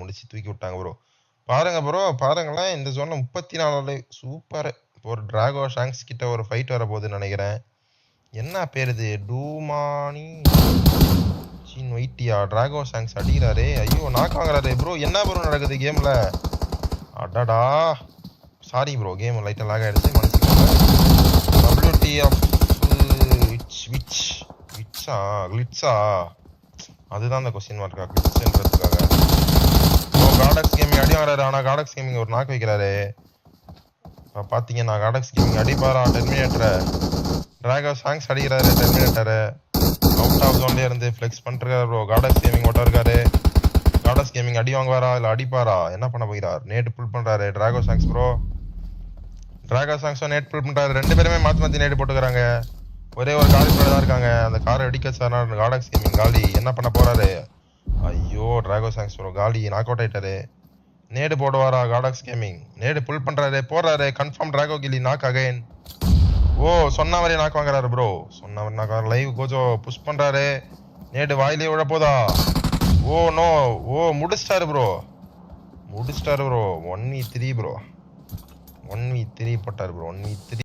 முடிச்சு தூக்கி விட்டாங்க ப்ரோ. பாருங்க ப்ரோ, பாருங்களேன் இந்த ஜோன்ல 34 சூப்பர். ஒரு டிராகோ ஷாங்க்ஸ் கிட்ட ஒரு ஃபைட் வர போகுதுன்னு நினைக்கிறேன். என்ன பேர் இது? டூமானி சீன் வைட்டியா? டிராகோ ஷாங்க்ஸ் அடிக்கிறாரு. ஐயோ நாக் வாங்குறாரு ப்ரோ. என்ன ப்ரோ நடக்குது கேம்ல? அடடா சாரி ப்ரோ, கேம் லைட்டா லாக் ஆயிடுச்சு, மன்னிச்சுக்கோங்க. WTF விட்சா கிளிட்ஸா? அதுதான் அந்த கொஸ்டின் மார்க்கா? கிளிட்ஸ்ன்றதுக்காக ப்ரோ காடக்ஸ் கேமிங் அடி வாங்குறாரு. ஆனா காடக்ஸ் கேமிங் ஒரு நாக் வைக்கிறாரு. இப்போ பார்த்தீங்கன்னா காடக்ஸ் கேமிங் அடிப்பாரா டெர்மினேட்டரை? டிராகோ ஷாங்க்ஸ் அடிக்கிறாரு டெர்மினேட்டரை. அவுட் ஆஃப் ஜோன்லேயே இருந்து ஃப்ளெக்ஸ் பண்ணிருக்காரு ப்ரோ. காடக்ஸ் கேமிங் ஓட்ட இருக்காரு. காடக்ஸ் கேமிங் அடி வாங்குவாரா இல்லை அடிப்பாரா? என்ன பண்ண போகிறார்? நேட் புல் பண்ணுறாரு டிராகோ ஷாங்க்ஸ் ப்ரோ. டிராகோ ஷாங்க்ஸும் நேட் புல் பண்ணுறாரு. ரெண்டு பேருமே மாற்றி நேட் போட்டுக்கிறாங்க. ஒரே ஒரு கார் தான் இருக்காங்க. அந்த காரை அடிக்க சார் காடக்ஸ் கேமிங் காலி என்ன பண்ண போறாரு? ஐயோ டிராகோ ஷாங்க்ஸ் ப்ரோ காலி நாக் அவுட் ஆயிட்டாரு. நேடு போடுவாரா காடக்ஸ் கேமிங்? நேடு புல் பண்றாரு, போறாரு. கன்ஃபார்ம் டிராகோ கில்லி நாக் அகைன். ஓ சொன்ன மாதிரி நாக் வாங்குறாரு ப்ரோ. சொன்ன மாதிரி நாக் லைவ் கோஜோ புஷ் பண்றாரு. நேடு வாயிலே விழ போதா? Oh no. ஓ முடிச்சிட்டாரு ப்ரோ, முடிச்சிட்டாரு ப்ரோ. 1v3 ப்ரோ, 1v3 போட்டாரு ப்ரோ. 1v3